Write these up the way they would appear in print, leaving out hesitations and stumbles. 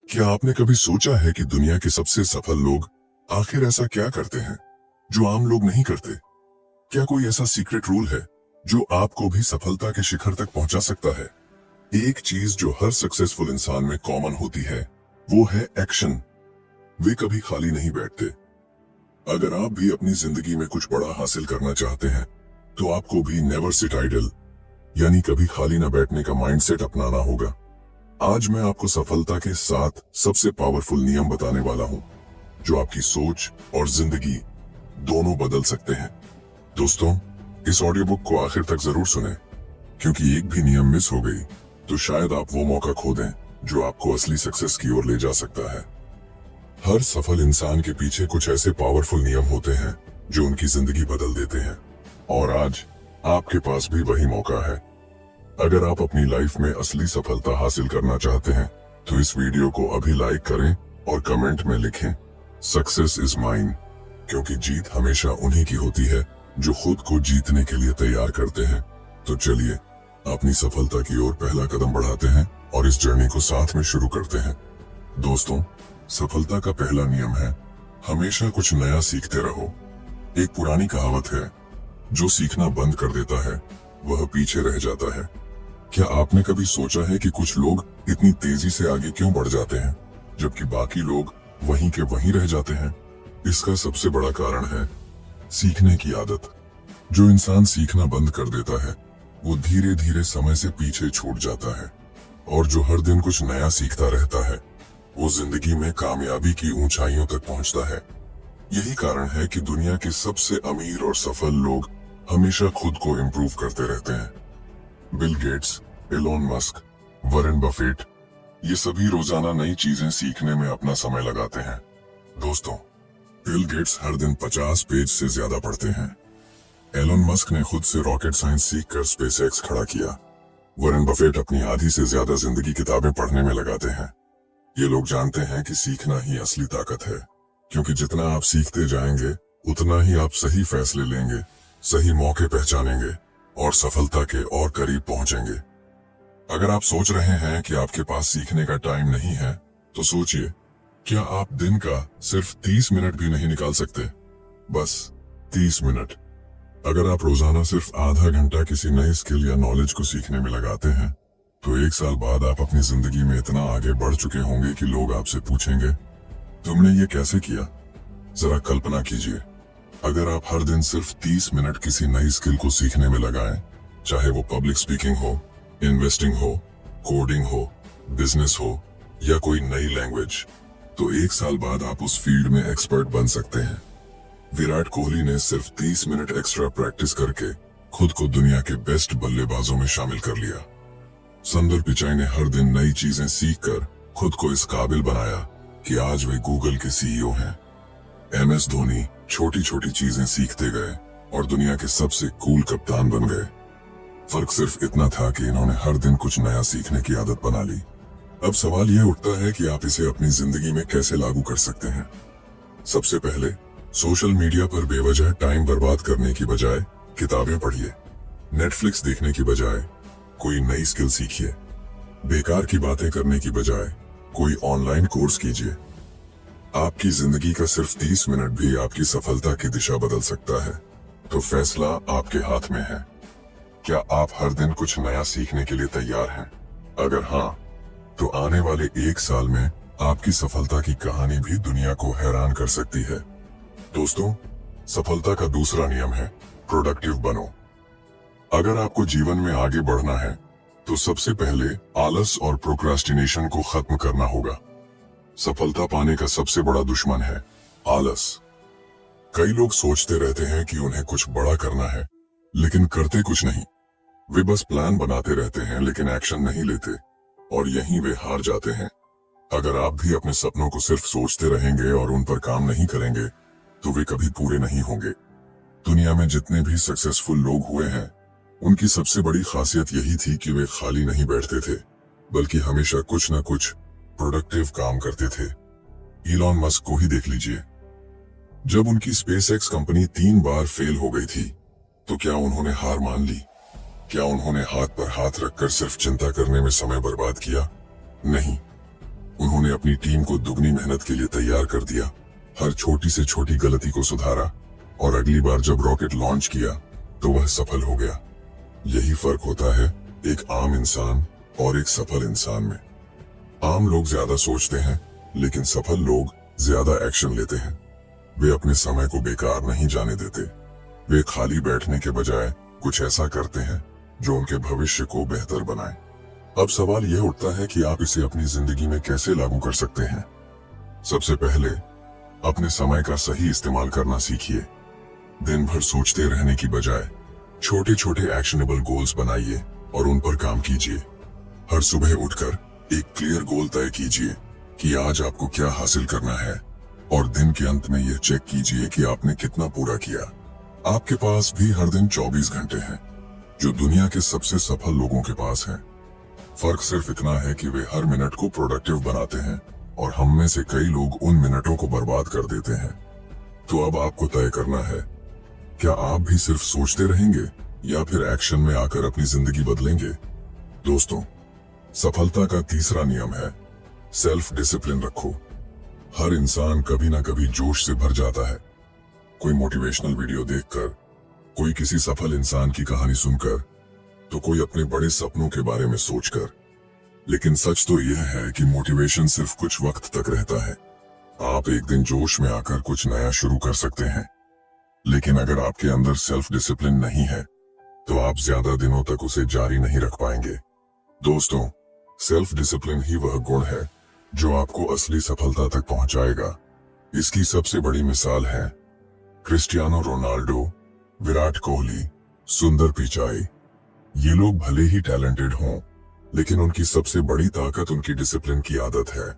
क्या आपने कभी सोचा है कि दुनिया के सबसे सफल लोग आखिर ऐसा क्या करते हैं जो आम लोग नहीं करते? क्या कोई ऐसा सीक्रेट रूल है जो आपको भी सफलता के शिखर तक पहुंचा सकता है? एक चीज जो हर सक्सेसफुल इंसान में कॉमन होती है वो है एक्शन। वे कभी खाली नहीं बैठते। अगर आप भी अपनी जिंदगी में कुछ बड़ा हासिल करना चाहते हैं तो आपको भी नेवर सिट आइडल यानी कभी खाली न बैठने का माइंडसेट अपनाना होगा। आज मैं आपको सफलता के 7 सबसे पावरफुल नियम बताने वाला हूं जो आपकी सोच और जिंदगी दोनों बदल सकते हैं। दोस्तों, इस ऑडियो बुक को आखिर तक जरूर सुनें, क्योंकि एक भी नियम मिस हो गई तो शायद आप वो मौका खो दें जो आपको असली सक्सेस की ओर ले जा सकता है। हर सफल इंसान के पीछे कुछ ऐसे पावरफुल नियम होते हैं जो उनकी जिंदगी बदल देते हैं, और आज आपके पास भी वही मौका है। अगर आप अपनी लाइफ में असली सफलता हासिल करना चाहते हैं तो इस वीडियो को अभी लाइक करें और कमेंट में लिखें, सक्सेस इज माइन, क्योंकि जीत हमेशा उन्हीं की होती है जो खुद को जीतने के लिए तैयार करते हैं। तो चलिए अपनी सफलता की ओर पहला कदम बढ़ाते हैं और इस जर्नी को साथ में शुरू करते हैं। दोस्तों, सफलता का पहला नियम है हमेशा कुछ नया सीखते रहो। एक पुरानी कहावत है, जो सीखना बंद कर देता है वह पीछे रह जाता है। क्या आपने कभी सोचा है कि कुछ लोग इतनी तेजी से आगे क्यों बढ़ जाते हैं जबकि बाकी लोग वहीं के वहीं रह जाते हैं? इसका सबसे बड़ा कारण है सीखने की आदत। जो इंसान सीखना बंद कर देता है वो धीरे धीरे समय से पीछे छूट जाता है, और जो हर दिन कुछ नया सीखता रहता है वो जिंदगी में कामयाबी की ऊंचाइयों तक पहुंचता है। यही कारण है कि दुनिया के सबसे अमीर और सफल लोग हमेशा खुद को इम्प्रूव करते रहते हैं। Bill Gates, Elon Musk, Warren Buffett, ये सभी रोजाना नई चीजें सीखने में अपना समय लगाते हैं। दोस्तों, बिल गेट्स हर दिन 50 पेज से ज्यादा पढ़ते हैं। एलोन मस्क ने खुद से रॉकेट साइंस सीखकर स्पेसएक्स खड़ा किया। वॉरेन बफेट अपनी आधी से ज्यादा जिंदगी किताबें पढ़ने में लगाते हैं। ये लोग जानते हैं कि सीखना ही असली ताकत है, क्योंकि जितना आप सीखते जाएंगे उतना ही आप सही फैसले लेंगे, सही मौके पहचानेंगे और सफलता के और करीब पहुंचेंगे। अगर आप सोच रहे हैं कि आपके पास सीखने का टाइम नहीं है तो सोचिए, क्या आप दिन का सिर्फ 30 मिनट भी नहीं निकाल सकते? बस 30 मिनट। अगर आप रोजाना सिर्फ आधा घंटा किसी नई स्किल या नॉलेज को सीखने में लगाते हैं तो 1 साल बाद आप अपनी जिंदगी में इतना आगे बढ़ चुके होंगे कि लोग आपसे पूछेंगे, तुमने ये कैसे किया? जरा कल्पना कीजिए, अगर आप हर दिन सिर्फ 30 मिनट किसी नई स्किल को सीखने में लगाएं, चाहे वो पब्लिक स्पीकिंग हो, इन्वेस्टिंग हो, कोडिंग हो, बिजनेस हो या कोई नई लैंग्वेज, तो 1 साल बाद आप उस फील्ड में एक्सपर्ट बन सकते हैं। विराट कोहली ने सिर्फ 30 मिनट एक्स्ट्रा प्रैक्टिस करके खुद को दुनिया के बेस्ट बल्लेबाजों में शामिल कर लिया। सुंदर पिचाई ने हर दिन नई चीजें सीखकर खुद को इस काबिल बनाया कि आज वे गूगल के सीईओ हैं। MS धोनी छोटी छोटी चीजें सीखते गए और दुनिया के सबसे कूल कप्तान बन गए। फर्क सिर्फ इतना था कि इन्होंने हर दिन कुछ नया सीखने की आदत बना ली। अब सवाल यह उठता है कि आप इसे अपनी जिंदगी में कैसे लागू कर सकते हैं। सबसे पहले, सोशल मीडिया पर बेवजह टाइम बर्बाद करने की बजाय किताबें पढ़िए। नेटफ्लिक्स देखने की बजाय कोई नई स्किल सीखिए। बेकार की बातें करने की बजाय कोई ऑनलाइन कोर्स कीजिए। आपकी जिंदगी का सिर्फ 30 मिनट भी आपकी सफलता की दिशा बदल सकता है, तो फैसला आपके हाथ में है। क्या आप हर दिन कुछ नया सीखने के लिए तैयार हैं? अगर हाँ, तो आने वाले 1 साल में आपकी सफलता की कहानी भी दुनिया को हैरान कर सकती है। दोस्तों, सफलता का दूसरा नियम है प्रोडक्टिव बनो। अगर आपको जीवन में आगे बढ़ना है तो सबसे पहले आलस और प्रोक्रास्टिनेशन को खत्म करना होगा। सफलता पाने का सबसे बड़ा दुश्मन है आलस। कई लोग सोचते रहते हैं कि उन्हें कुछ बड़ा करना है, लेकिन करते कुछ नहीं। वे बस प्लान बनाते रहते हैं लेकिन एक्शन नहीं लेते, और यहीं वे हार जाते हैं। अगर आप भी अपने सपनों को सिर्फ सोचते रहेंगे और उन पर काम नहीं करेंगे तो वे कभी पूरे नहीं होंगे। दुनिया में जितने भी सक्सेसफुल लोग हुए हैं उनकी सबसे बड़ी खासियत यही थी कि वे खाली नहीं बैठते थे, बल्कि हमेशा कुछ न कुछ प्रोडक्टिव काम करते थे। इलॉन मस्क को ही देख लीजिए। जब उनकी स्पेसएक्स कंपनी 3 बार फेल हो गई थी तो क्या उन्होंने हार मान ली? क्या उन्होंने हाथ पर हाथ रखकर सिर्फ चिंता करने में समय बर्बाद किया? नहीं, उन्होंने अपनी टीम को दुगनी मेहनत के लिए तैयार कर दिया, हर छोटी से छोटी गलती को सुधारा और अगली बार जब रॉकेट लॉन्च किया तो वह सफल हो गया। यही फर्क होता है एक आम इंसान और एक सफल इंसान में। आम लोग ज्यादा सोचते हैं, लेकिन सफल लोग ज्यादा एक्शन लेते हैं। वे अपने समय को बेकार नहीं जाने देते। वे खाली बैठने के बजाय कुछ ऐसा करते हैं जो उनके भविष्य को बेहतर बनाए। अब सवाल यह उठता है कि आप इसे अपनी जिंदगी में कैसे लागू कर सकते हैं। सबसे पहले अपने समय का सही इस्तेमाल करना सीखिए। दिन भर सोचते रहने की बजाय छोटे छोटे एक्शनेबल गोल्स बनाइए और उन पर काम कीजिए। हर सुबह उठकर एक क्लियर गोल तय कीजिए कि आज आपको क्या हासिल करना है और दिन के अंत में यह चेक कीजिए कि आपने कितना पूरा किया। आपके पास भी हर दिन 24 घंटे हैं, जो दुनिया के सबसे सफल लोगों के पास है। फर्क सिर्फ इतना है कि वे हर मिनट को प्रोडक्टिव बनाते हैं और हम में से कई लोग उन मिनटों को बर्बाद कर देते हैं। तो अब आपको तय करना है, क्या आप भी सिर्फ सोचते रहेंगे या फिर एक्शन में आकर अपनी जिंदगी बदलेंगे। दोस्तों, सफलता का तीसरा नियम है सेल्फ डिसिप्लिन रखो। हर इंसान कभी ना कभी जोश से भर जाता है, कोई मोटिवेशनल वीडियो देखकर, कोई किसी सफल इंसान की कहानी सुनकर, तो कोई अपने बड़े सपनों के बारे में सोचकर। लेकिन सच तो यह है कि मोटिवेशन सिर्फ कुछ वक्त तक रहता है। आप एक दिन जोश में आकर कुछ नया शुरू कर सकते हैं, लेकिन अगर आपके अंदर सेल्फ डिसिप्लिन नहीं है तो आप ज्यादा दिनों तक उसे जारी नहीं रख पाएंगे। दोस्तों, सेल्फ डिसिप्लिन ही वह गुण है जो आपको असली सफलता तक पहुंचाएगा। इसकी सबसे बड़ी मिसाल है क्रिस्टियानो रोनाल्डो, विराट कोहली, सुंदर पिचाई। ये लोग भले ही टैलेंटेड हों, लेकिन उनकी सबसे बड़ी ताकत उनकी डिसिप्लिन की आदत है।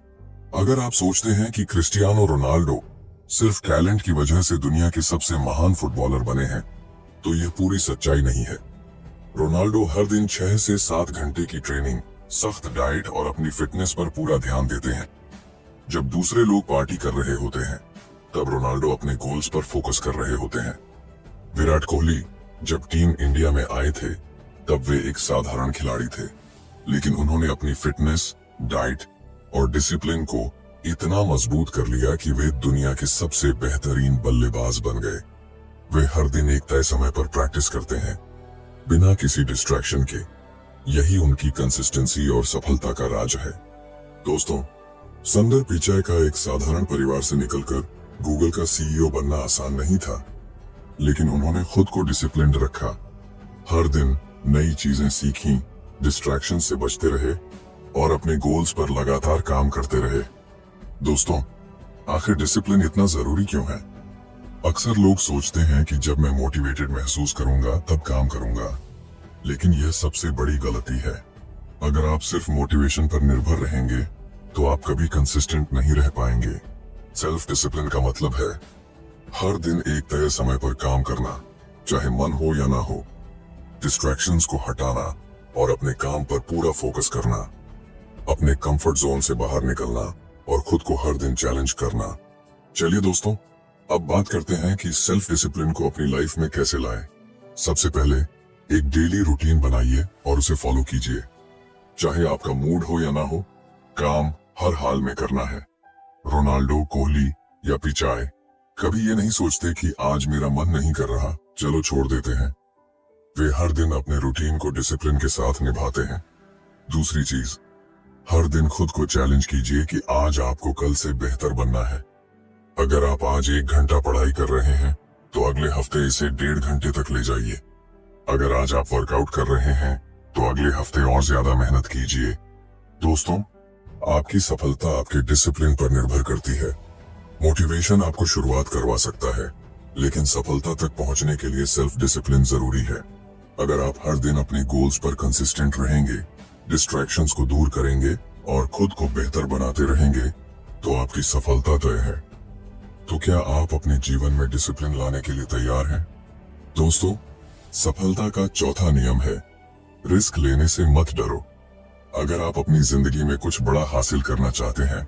अगर आप सोचते हैं कि क्रिस्टियानो रोनाल्डो सिर्फ टैलेंट की वजह से दुनिया के सबसे महान फुटबॉलर बने हैं, तो यह पूरी सच्चाई नहीं है। रोनाल्डो हर दिन 6 से 7 घंटे की ट्रेनिंग, सख्त डाइट और अपनी फिटनेस पर पूरा ध्यान देते हैं। जब दूसरे लोग पार्टी कर रहे होते हैं, तब रोनाल्डो अपने गोल्स पर फोकस कर रहे होते हैं। विराट कोहली जब टीम इंडिया में आए थे, तब वे एक साधारण खिलाड़ी थे, लेकिन उन्होंने अपनी फिटनेस, डाइट और डिसिप्लिन को इतना मजबूत कर लिया कि वे दुनिया के सबसे बेहतरीन बल्लेबाज बन गए। वे हर दिन एक तय समय पर प्रैक्टिस करते हैं, बिना किसी डिस्ट्रैक्शन के। यही उनकी कंसिस्टेंसी और सफलता का राज है। दोस्तों, सुंदर पिचाई का एक साधारण परिवार से निकलकर गूगल का सीईओ बनना आसान नहीं था, लेकिन उन्होंने खुद को डिसिप्लिन्ड रखा। हर दिन नई चीजें सीखी, डिस्ट्रैक्शन से बचते रहे और अपने गोल्स पर लगातार काम करते रहे। दोस्तों, आखिर डिसिप्लिन इतना जरूरी क्यों है? अक्सर लोग सोचते हैं कि जब मैं मोटिवेटेड महसूस करूंगा तब काम करूंगा, लेकिन यह सबसे बड़ी गलती है। अगर आप सिर्फ मोटिवेशन पर निर्भर रहेंगे तो आप कभी कंसिस्टेंट नहीं रह पाएंगे। सेल्फ डिसिप्लिन का मतलब है हर दिन एक तय समय पर काम करना, चाहे मन हो या ना हो। डिस्ट्रैक्शंस को हटाना और अपने काम पर पूरा फोकस करना, अपने कंफर्ट जोन से बाहर निकलना और खुद को हर दिन चैलेंज करना। चलिए दोस्तों, अब बात करते हैं कि सेल्फ डिसिप्लिन को अपनी लाइफ में कैसे लाएं। सबसे पहले एक डेली रूटीन बनाइए और उसे फॉलो कीजिए। चाहे आपका मूड हो या ना हो, काम हर हाल में करना है। रोनाल्डो, कोहली या पिचाई कभी ये नहीं सोचते कि आज मेरा मन नहीं कर रहा, चलो छोड़ देते हैं। वे हर दिन अपने रूटीन को डिसिप्लिन के साथ निभाते हैं। दूसरी चीज, हर दिन खुद को चैलेंज कीजिए कि आज आपको कल से बेहतर बनना है। अगर आप आज 1 घंटा पढ़ाई कर रहे हैं तो अगले हफ्ते इसे 1.5 घंटे तक ले जाइए। अगर आज आप वर्कआउट कर रहे हैं तो अगले हफ्ते और ज्यादा मेहनत कीजिए। दोस्तों, आपकी सफलता आपके डिसिप्लिन पर निर्भर करती है। मोटिवेशन आपको शुरुआत करवा सकता है, लेकिन सफलता तक पहुंचने के लिए सेल्फ डिसिप्लिन जरूरी है। अगर आप हर दिन अपने गोल्स पर कंसिस्टेंट रहेंगे, डिस्ट्रैक्शंस को दूर करेंगे और खुद को बेहतर बनाते रहेंगे, तो आपकी सफलता तय है। तो क्या आप अपने जीवन में डिसिप्लिन लाने के लिए तैयार हैं? दोस्तों, सफलता का चौथा नियम है रिस्क लेने से मत डरो। अगर आप अपनी जिंदगी में कुछ बड़ा हासिल करना चाहते हैं,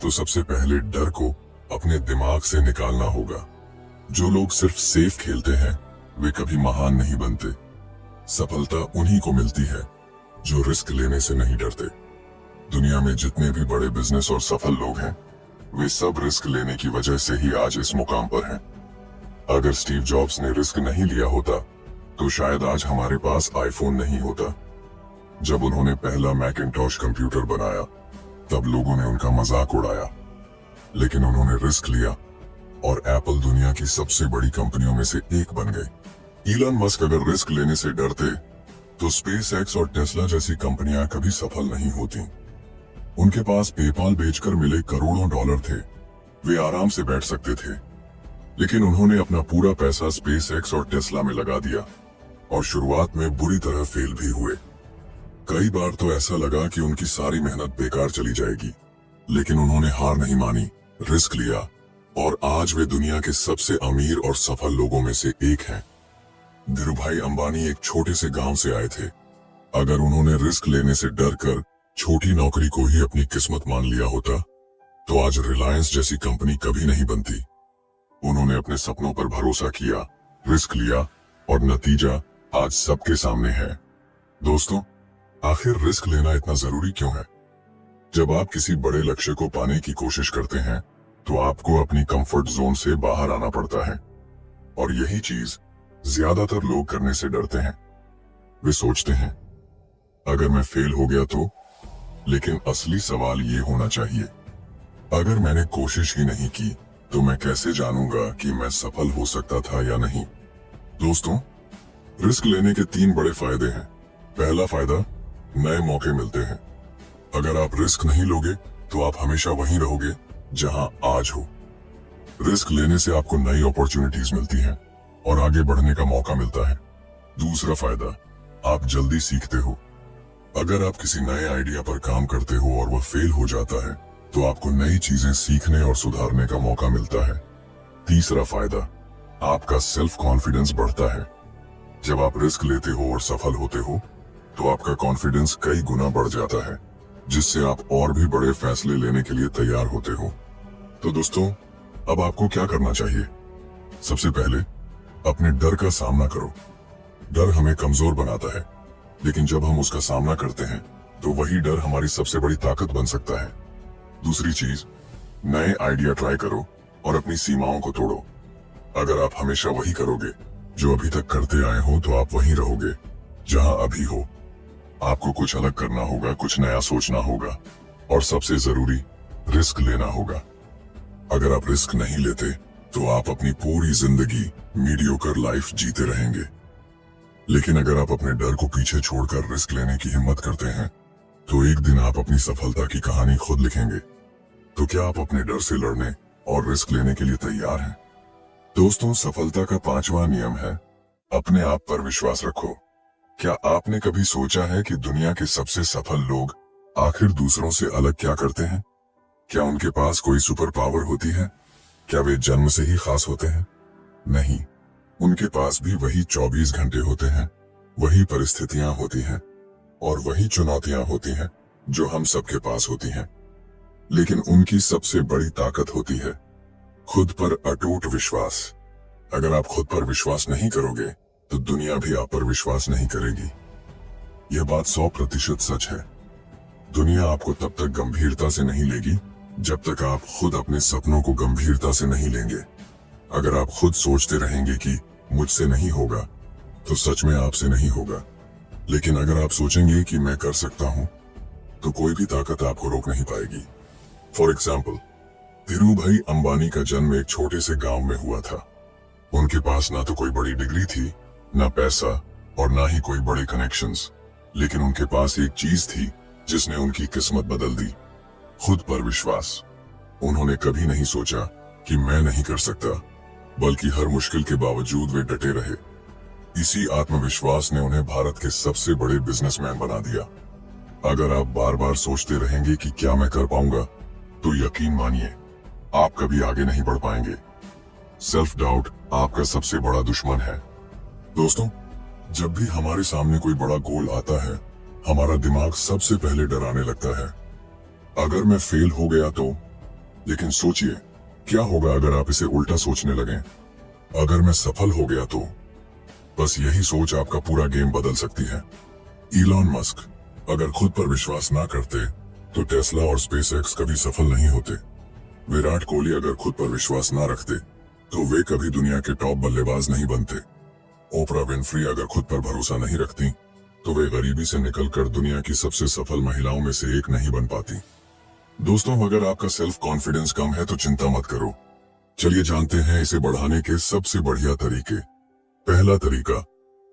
तो सबसे पहले डर को अपने दिमाग से निकालना होगा। जो लोग सिर्फ सेफ खेलते हैं, वे कभी महान नहीं बनते। सफलता उन्हीं को मिलती है जो रिस्क लेने से नहीं डरते। दुनिया में जितने भी बड़े बिजनेस और सफल लोग हैं, वे सब रिस्क लेने की वजह से ही आज इस मुकाम पर हैं। अगर स्टीव जॉब्स ने रिस्क नहीं लिया होता तो शायद आज हमारे पास आईफोन नहीं होता। जब उन्होंने पहला मैकिंटॉश कंप्यूटर बनाया तब लोगों ने उनका मजाक उड़ाया, लेकिन उन्होंने रिस्क लिया और एप्पल दुनिया की सबसे बड़ी कंपनियों में से एक बन गई। इलॉन मस्क अगर रिस्क लेने से डरते तो स्पेस एक्स और टेस्ला जैसी कंपनियां कभी सफल नहीं होती। उनके पास पेपाल बेचकर मिले करोड़ों डॉलर थे, वे आराम से बैठ सकते थे, लेकिन उन्होंने अपना पूरा पैसा स्पेस एक्स और टेस्ला में लगा दिया और शुरुआत में बुरी तरह फेल भी हुए। कई बार तो ऐसा लगा कि उनकी सारी मेहनत बेकार चली जाएगी, लेकिन उन्होंने हार नहीं मानी, रिस्क लिया और आज वे दुनिया के सबसे अमीर और सफल लोगों में से एक हैं। धीरूभाई अंबानी एक छोटे से गांव से आए थे। अगर उन्होंने रिस्क लेने से डरकर छोटी नौकरी को ही अपनी किस्मत मान लिया होता तो आज रिलायंस जैसी कंपनी कभी नहीं बनती। उन्होंने अपने सपनों पर भरोसा किया, रिस्क लिया और नतीजा आज सबके सामने है। दोस्तों, आखिर रिस्क लेना इतना जरूरी क्यों है? जब आप किसी बड़े लक्ष्य को पाने की कोशिश करते हैं तो आपको अपनी कंफर्ट जोन से बाहर आना पड़ता है, और यही चीज ज्यादातर लोग करने से डरते हैं। वे सोचते हैं अगर मैं फेल हो गया तो, लेकिन असली सवाल ये होना चाहिए, अगर मैंने कोशिश ही नहीं की तो मैं कैसे जानूंगा कि मैं सफल हो सकता था या नहीं? दोस्तों, रिस्क लेने के 3 बड़े फायदे हैं। पहला फायदा, नए मौके मिलते हैं। अगर आप रिस्क नहीं लोगे तो आप हमेशा वहीं रहोगे जहां आज हो। रिस्क लेने से आपको नई अपॉर्चुनिटीज मिलती हैं और आगे बढ़ने का मौका मिलता है। दूसरा फायदा, आप जल्दी सीखते हो। अगर आप किसी नए आइडिया पर काम करते हो और वह फेल हो जाता है तो आपको नई चीजें सीखने और सुधारने का मौका मिलता है। तीसरा फायदा, आपका सेल्फ कॉन्फिडेंस बढ़ता है। जब आप रिस्क लेते हो और सफल होते हो तो आपका कॉन्फिडेंस कई गुना बढ़ जाता है, जिससे आप और भी बड़े फैसले लेने के लिए तैयार होते हो। तो दोस्तों, अब आपको क्या करना चाहिए? सबसे पहले अपने डर का सामना करो। डर हमें कमजोर बनाता है, लेकिन जब हम उसका सामना करते हैं तो वही डर हमारी सबसे बड़ी ताकत बन सकता है। दूसरी चीज, नए आइडिया ट्राई करो और अपनी सीमाओं को तोड़ो। अगर आप हमेशा वही करोगे जो अभी तक करते आए हो तो आप वहीं रहोगे जहां अभी हो। आपको कुछ अलग करना होगा, कुछ नया सोचना होगा और सबसे जरूरी, रिस्क लेना होगा। अगर आप रिस्क नहीं लेते तो आप अपनी पूरी जिंदगी मीडियोकर लाइफ जीते रहेंगे, लेकिन अगर आप अपने डर को पीछे छोड़कर रिस्क लेने की हिम्मत करते हैं तो एक दिन आप अपनी सफलता की कहानी खुद लिखेंगे। तो क्या आप अपने डर से लड़ने और रिस्क लेने के लिए तैयार हैं? दोस्तों, सफलता का 5वां नियम है, अपने आप पर विश्वास रखो। क्या आपने कभी सोचा है कि दुनिया के सबसे सफल लोग आखिर दूसरों से अलग क्या करते हैं? क्या उनके पास कोई सुपर पावर होती है? क्या वे जन्म से ही खास होते हैं? नहीं, उनके पास भी वही 24 घंटे होते हैं, वही परिस्थितियां होती हैं और वही चुनौतियां होती हैं जो हम सबके पास होती हैं। लेकिन उनकी सबसे बड़ी ताकत होती है खुद पर अटूट विश्वास। अगर आप खुद पर विश्वास नहीं करोगे तो दुनिया भी आप पर विश्वास नहीं करेगी। यह बात 100% सच है। दुनिया आपको तब तक गंभीरता से नहीं लेगी जब तक आप खुद अपने सपनों को गंभीरता से नहीं लेंगे। अगर आप खुद सोचते रहेंगे कि मुझसे नहीं होगा तो सच में आपसे नहीं होगा, लेकिन अगर आप सोचेंगे कि मैं कर सकता हूं तो कोई भी ताकत आपको रोक नहीं पाएगी। फॉर एग्जाम्पल, धीरूभाई अंबानी का जन्म एक छोटे से गांव में हुआ था। उनके पास ना तो कोई बड़ी डिग्री थी, ना पैसा और ना ही कोई बड़े कनेक्शंस, लेकिन उनके पास एक चीज थी जिसने उनकी किस्मत बदल दी, खुद पर विश्वास। उन्होंने कभी नहीं सोचा कि मैं नहीं कर सकता, बल्कि हर मुश्किल के बावजूद वे डटे रहे। इसी आत्मविश्वास ने उन्हें भारत के सबसे बड़े बिजनेसमैन बना दिया। अगर आप बार बार सोचते रहेंगे कि क्या मैं कर पाऊंगा, तो यकीन मानिए आप कभी आगे नहीं बढ़ पाएंगे। सेल्फ डाउट आपका सबसे बड़ा दुश्मन है। दोस्तों, जब भी हमारे सामने कोई बड़ा गोल आता है, हमारा दिमाग सबसे पहले डराने लगता है, अगर मैं फेल हो गया तो। लेकिन सोचिए, क्या होगा अगर आप इसे उल्टा सोचने लगें, अगर मैं सफल हो गया तो। बस यही सोच आपका पूरा गेम बदल सकती है। इलॉन मस्क अगर खुद पर विश्वास ना करते तो टेस्ला और स्पेसएक्स कभी सफल नहीं होते। विराट कोहली अगर खुद पर विश्वास ना रखते तो वे कभी दुनिया के टॉप बल्लेबाज नहीं बनते। ओपरा विनफ्री अगर खुद पर भरोसा नहीं रखती तो वे गरीबी से निकलकर दुनिया की सबसे सफल महिलाओं में से एक नहीं बन पाती। दोस्तों, अगर आपका सेल्फ कॉन्फिडेंस कम है तो चिंता मत करो। चलिए जानते हैं इसे बढ़ाने के सबसे बढ़िया तरीके। पहला तरीका,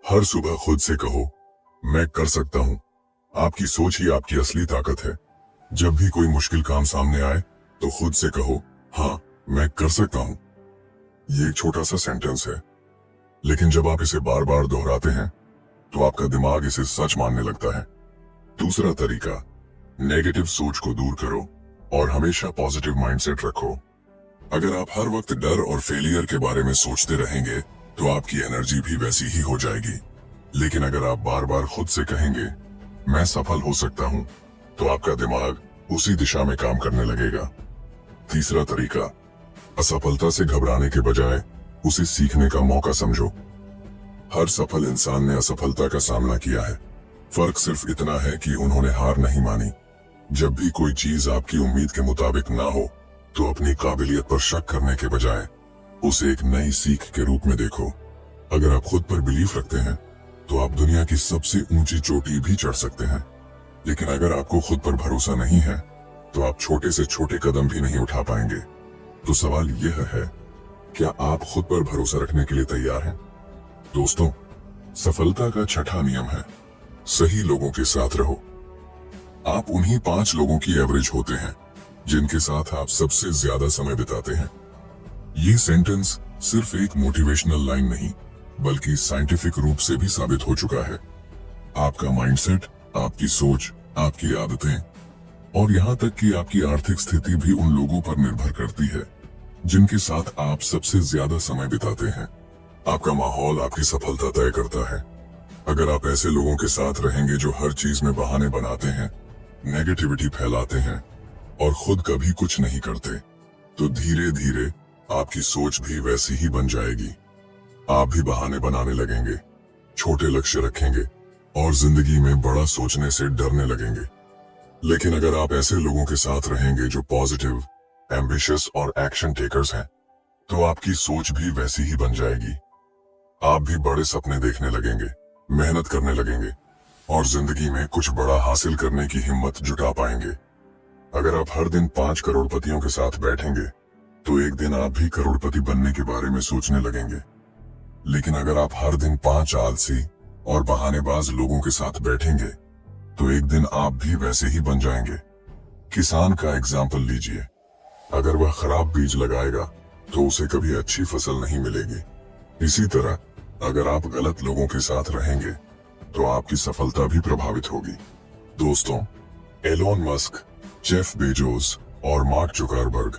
हर सुबह खुद से कहो, मैं कर सकता हूं। आपकी सोच ही आपकी असली ताकत है। जब भी कोई मुश्किल काम सामने आए तो खुद से कहो, हाँ मैं कर सकता हूं। ये एक छोटा सा सेंटेंस है, लेकिन जब आप इसे बार बार दोहराते हैं तो आपका दिमाग इसे सच मानने लगता है। दूसरा तरीका, नेगेटिव सोच को दूर करो और हमेशा पॉजिटिव माइंडसेट रखो। अगर आप हर वक्त डर और फेलियर के बारे में सोचते रहेंगे तो आपकी एनर्जी भी वैसी ही हो जाएगी। लेकिन अगर आप बार बार खुद से कहेंगे, मैं सफल हो सकता हूं, तो आपका दिमाग उसी दिशा में काम करने लगेगा। तीसरा तरीका, असफलता से घबराने के बजाय उसे सीखने का मौका समझो। हर सफल इंसान ने असफलता का सामना किया है। फर्क सिर्फ इतना है कि उन्होंने हार नहीं मानी। जब भी कोई चीज आपकी उम्मीद के मुताबिक ना हो तो अपनी काबिलियत पर शक करने के बजाय उसे एक नई सीख के रूप में देखो। अगर आप खुद पर बिलीफ रखते हैं तो आप दुनिया की सबसे ऊंची चोटी भी चढ़ सकते हैं। लेकिन अगर आपको खुद पर भरोसा नहीं है तो आप छोटे से छोटे कदम भी नहीं उठा पाएंगे। तो सवाल यह है, क्या आप खुद पर भरोसा रखने के लिए तैयार हैं? दोस्तों, सफलता का छठा नियम है, सही लोगों के साथ रहो। आप उन्हीं 5 लोगों की एवरेज होते हैं जिनके साथ आप सबसे ज्यादा समय बिताते हैं। ये सेंटेंस सिर्फ एक मोटिवेशनल लाइन नहीं, बल्कि साइंटिफिक रूप से भी साबित हो चुका है। आपका माइंडसेट, आपकी सोच, आपकी आदतें और यहाँ तक कि आपकी आर्थिक स्थिति भी उन लोगों पर निर्भर करती है जिनके साथ आप सबसे ज्यादा समय बिताते हैं। आपका माहौल आपकी सफलता तय करता है। अगर आप ऐसे लोगों के साथ रहेंगे जो हर चीज में बहाने बनाते हैं, नेगेटिविटी फैलाते हैं और खुद कभी कुछ नहीं करते, तो धीरे धीरे आपकी सोच भी वैसी ही बन जाएगी। आप भी बहाने बनाने लगेंगे, छोटे लक्ष्य रखेंगे और जिंदगी में बड़ा सोचने से डरने लगेंगे। लेकिन अगर आप ऐसे लोगों के साथ रहेंगे जो पॉजिटिव, एम्बिशियस और एक्शन टेकर्स हैं, तो आपकी सोच भी वैसी ही बन जाएगी। आप भी बड़े सपने देखने लगेंगे, मेहनत करने लगेंगे और जिंदगी में कुछ बड़ा हासिल करने की हिम्मत जुटा पाएंगे। अगर आप हर दिन 5 करोड़पतियों के साथ बैठेंगे तो एक दिन आप भी करोड़पति बनने के बारे में सोचने लगेंगे। लेकिन अगर आप हर दिन 5 आलसी और बहानेबाज लोगों के साथ बैठेंगे तो एक दिन आप भी वैसे ही बन जाएंगे। किसान का एग्जाम्पल लीजिए। अगर वह खराब बीज लगाएगा तो उसे कभी अच्छी फसल नहीं मिलेगी। इसी तरह अगर आप गलत लोगों के साथ रहेंगे तो आपकी सफलता भी प्रभावित होगी। दोस्तों, एलोन मस्क, जेफ बेजोस और मार्क जुकरबर्ग,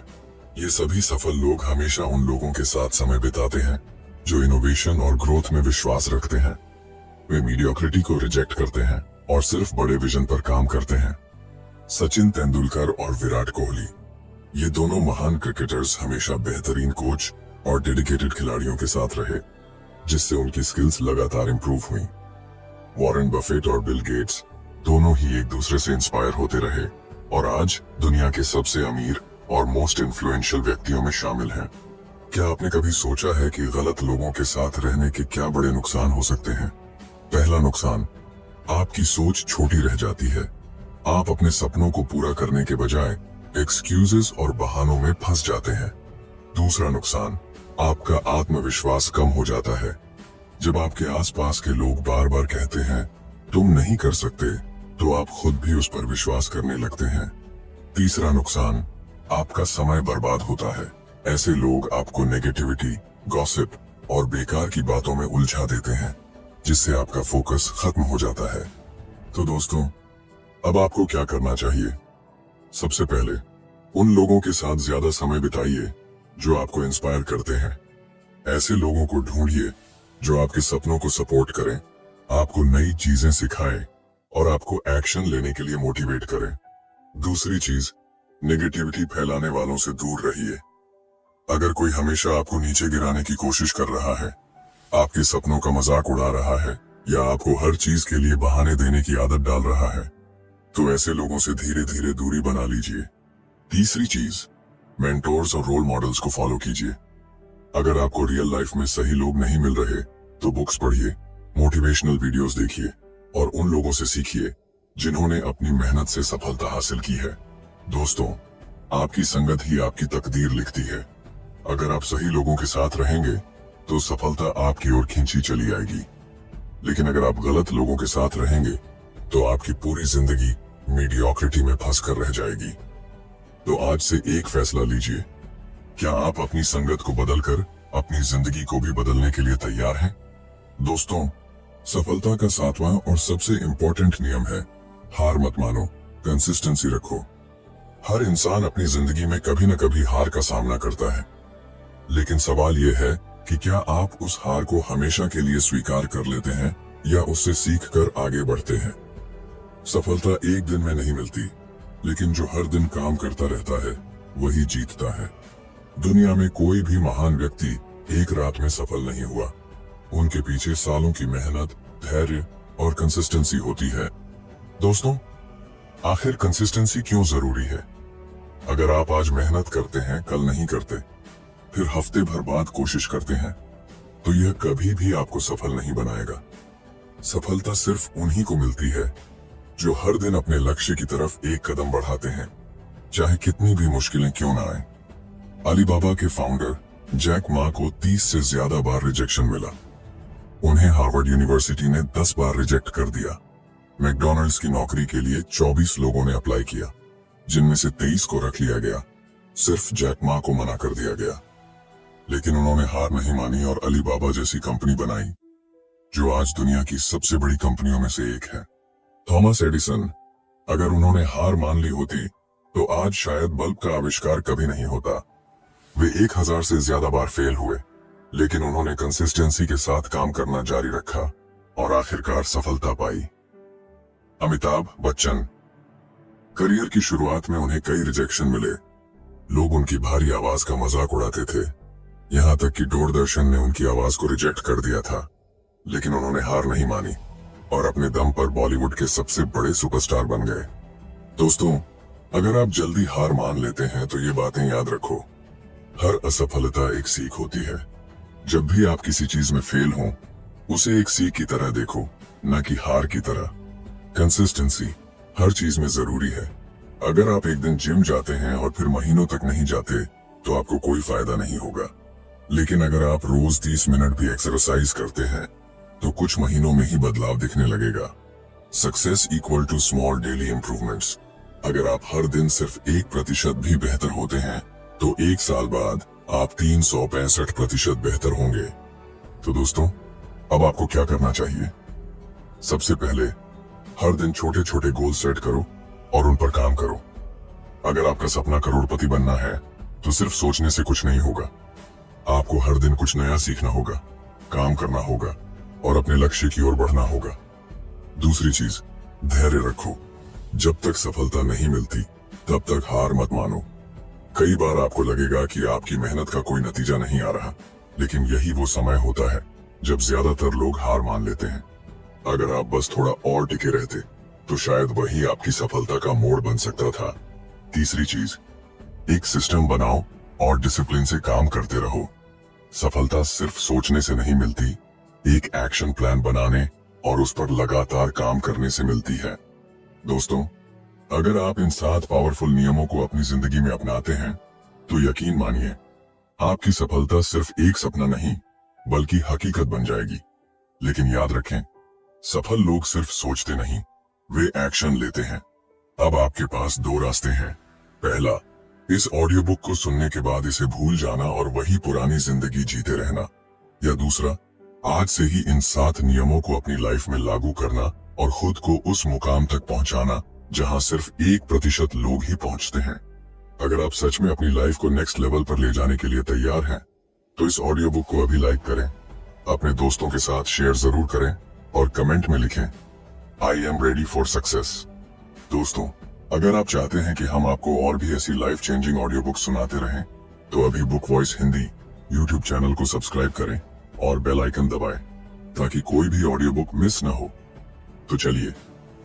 ये सभी सफल लोग हमेशा उन लोगों के साथ समय बिताते हैं जो इनोवेशन और ग्रोथ में विश्वास रखते हैं। वे मीडियोक्रिटी को रिजेक्ट करते हैं और सिर्फ बड़े विजन पर काम करते हैं। सचिन तेंदुलकर और विराट कोहली, ये दोनों महान क्रिकेटर्स हमेशा बेहतरीन कोच और डेडिकेटेड खिलाड़ियों के साथ रहे, जिससे उनकी स्किल्स लगातार इंप्रूव हुई। वॉरेन बफेट और बिल गेट्स दोनों ही एक दूसरे से इंस्पायर होते रहे और आज दुनिया के सबसे अमीर और मोस्ट इन्फ्लुएंशियल व्यक्तियों में शामिल हैं। क्या आपने कभी सोचा है कि गलत लोगों के साथ रहने के क्या बड़े नुकसान हो सकते हैं? पहला नुकसान, आपकी सोच छोटी रह जाती है। आप अपने सपनों को पूरा करने के बजाय एक्सक्यूजेस और बहानों में फंस जाते हैं। दूसरा नुकसान, आपका आत्मविश्वास कम हो जाता है। जब आपके आसपास के लोग बार बार कहते हैं तुम नहीं कर सकते, तो आप खुद भी उस पर विश्वास करने लगते हैं। तीसरा नुकसान, आपका समय बर्बाद होता है। ऐसे लोग आपको नेगेटिविटी, गॉसिप और बेकार की बातों में उलझा देते हैं, जिससे आपका फोकस खत्म हो जाता है। तो दोस्तों, अब आपको क्या करना चाहिए? सबसे पहले उन लोगों के साथ ज्यादा समय बिताइए जो आपको इंस्पायर करते हैं। ऐसे लोगों को ढूंढिए जो आपके सपनों को सपोर्ट करें, आपको नई चीजें सिखाएं और आपको एक्शन लेने के लिए मोटिवेट करें। दूसरी चीज, नेगेटिविटी फैलाने वालों से दूर रहिए। अगर कोई हमेशा आपको नीचे गिराने की कोशिश कर रहा है, आपके सपनों का मजाक उड़ा रहा है या आपको हर चीज के लिए बहाने देने की आदत डाल रहा है, तो ऐसे लोगों से धीरे धीरे दूरी बना लीजिए। तीसरी चीज, मेंटोर्स और रोल मॉडल्स को फॉलो कीजिए। अगर आपको रियल लाइफ में सही लोग नहीं मिल रहे तो बुक्स पढ़िए, मोटिवेशनल वीडियोस देखिए और उन लोगों से सीखिए जिन्होंने अपनी मेहनत से सफलता हासिल की है। दोस्तों, आपकी संगत ही आपकी तकदीर लिखती है। अगर आप सही लोगों के साथ रहेंगे तो सफलता आपकी ओर खींची चली आएगी, लेकिन अगर आप गलत लोगों के साथ रहेंगे तो आपकी पूरी जिंदगी मीडियोक्रिटी में फंस कर रह जाएगी। तो आज से एक फैसला लीजिए, क्या आप अपनी संगत को बदलकर अपनी जिंदगी को भी बदलने के लिए तैयार हैं? दोस्तों, सफलता का 7वां और सबसे इंपॉर्टेंट नियम है, हार मत मानो, कंसिस्टेंसी रखो। हर इंसान अपनी जिंदगी में कभी न कभी हार का सामना करता है, लेकिन सवाल यह है कि क्या आप उस हार को हमेशा के लिए स्वीकार कर लेते हैं या उससे सीख कर आगे बढ़ते हैं। सफलता एक दिन में नहीं मिलती, लेकिन जो हर दिन काम करता रहता है वही जीतता है। दुनिया में कोई भी महान व्यक्ति एक रात में सफल नहीं हुआ। उनके पीछे सालों की मेहनत, धैर्य और कंसिस्टेंसी होती है। दोस्तों, आखिर कंसिस्टेंसी क्यों जरूरी है? अगर आप आज मेहनत करते हैं, कल नहीं करते, फिर हफ्ते भर बाद कोशिश करते हैं, तो यह कभी भी आपको सफल नहीं बनाएगा। सफलता सिर्फ उन्हीं को मिलती है जो हर दिन अपने लक्ष्य की तरफ एक कदम बढ़ाते हैं, चाहे कितनी भी मुश्किलें क्यों ना आए। अलीबाबा के फाउंडर जैक मा को 30 से ज्यादा बार रिजेक्शन मिला। उन्हें हार्वर्ड यूनिवर्सिटी ने 10 बार रिजेक्ट कर दिया। मैकडॉनल्ड्स की नौकरी के लिए 24 लोगों ने अप्लाई किया, जिनमें से 23 को रख लिया गया। सिर्फ जैक मा को मना कर दिया गया, लेकिन उन्होंने हार नहीं मानी और अलीबाबा जैसी कंपनी बनाई, जो आज दुनिया की सबसे बड़ी कंपनियों में से एक है। थॉमस एडिसन, अगर उन्होंने हार मान ली होती तो आज शायद बल्ब का आविष्कार कभी नहीं होता। वे 1000 से ज्यादा बार फेल हुए, लेकिन उन्होंने कंसिस्टेंसी के साथ काम करना जारी रखा और आखिरकार सफलता पाई। अमिताभ बच्चन, करियर की शुरुआत में उन्हें कई रिजेक्शन मिले। लोग उनकी भारी आवाज का मजाक उड़ाते थे, यहां तक कि दूरदर्शन ने उनकी आवाज को रिजेक्ट कर दिया था, लेकिन उन्होंने हार नहीं मानी और अपने दम पर बॉलीवुड के सबसे बड़े सुपरस्टार बन गए। दोस्तों, अगर आप जल्दी हार मान लेते हैं तो ये बातें याद रखो, हर असफलता एक सीख होती है। जब भी आप किसी चीज में फेल हो, उसे एक सीख की तरह देखो, न कि हार की तरह। कंसिस्टेंसी हर चीज में जरूरी है। अगर आप एक दिन जिम जाते हैं और फिर महीनों तक नहीं जाते तो आपको कोई फायदा नहीं होगा, लेकिन अगर आप रोज 30 मिनट भी एक्सरसाइज करते हैं तो कुछ महीनों में ही बदलाव दिखने लगेगा। Success equal to small daily improvements. अगर आप हर दिन सिर्फ 1% भी बेहतर होते हैं तो 1 साल बाद आप 365% बेहतर होंगे। तो दोस्तों, अब आपको क्या करना चाहिए? सबसे पहले हर दिन छोटे छोटे गोल सेट करो और उन पर काम करो। अगर आपका सपना करोड़पति बनना है तो सिर्फ सोचने से कुछ नहीं होगा। आपको हर दिन कुछ नया सीखना होगा, काम करना होगा और अपने लक्ष्य की ओर बढ़ना होगा। दूसरी चीज, धैर्य रखो। जब तक सफलता नहीं मिलती तब तक हार मत मानो। कई बार आपको लगेगा कि आपकी मेहनत का कोई नतीजा नहीं आ रहा, लेकिन यही वो समय होता है जब ज्यादातर लोग हार मान लेते हैं। अगर आप बस थोड़ा और टिके रहते तो शायद वही आपकी सफलता का मोड़ बन सकता था। तीसरी चीज, एक सिस्टम बनाओ और डिसिप्लिन से काम करते रहो। सफलता सिर्फ सोचने से नहीं मिलती, एक एक्शन प्लान बनाने और उस पर लगातार काम करने से मिलती है। दोस्तों, अगर आप इन 7 पावरफुल नियमों को अपनी जिंदगी में अपनाते हैं तो यकीन मानिए, आपकी सफलता सिर्फ एक सपना नहीं बल्कि हकीकत बन जाएगी। लेकिन याद रखें, सफल लोग सिर्फ सोचते नहीं, वे एक्शन लेते हैं। अब आपके पास 2 रास्ते हैं। पहला, इस ऑडियो बुक को सुनने के बाद इसे भूल जाना और वही पुरानी जिंदगी जीते रहना, या दूसरा, आज से ही इन 7 नियमों को अपनी लाइफ में लागू करना और खुद को उस मुकाम तक पहुंचाना जहां सिर्फ 1% लोग ही पहुंचते हैं। अगर आप सच में अपनी लाइफ को नेक्स्ट लेवल पर ले जाने के लिए तैयार हैं, तो इस ऑडियो बुक को अभी लाइक करें, अपने दोस्तों के साथ शेयर जरूर करें और कमेंट में लिखें, I am ready for success. दोस्तों, अगर आप चाहते हैं कि हम आपको और भी ऐसी लाइफ चेंजिंग ऑडियो बुक सुनाते रहें, तो अभी book voice Hindi YouTube channel को सब्सक्राइब करें और बेल आइकन दबाएं, ताकि कोई भी ऑडियो बुक मिस न हो। तो चलिए,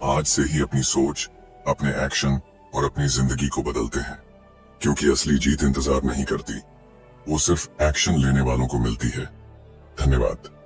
आज से ही अपनी सोच, अपने एक्शन और अपनी जिंदगी को बदलते हैं, क्योंकि असली जीत इंतजार नहीं करती, वो सिर्फ एक्शन लेने वालों को मिलती है। धन्यवाद।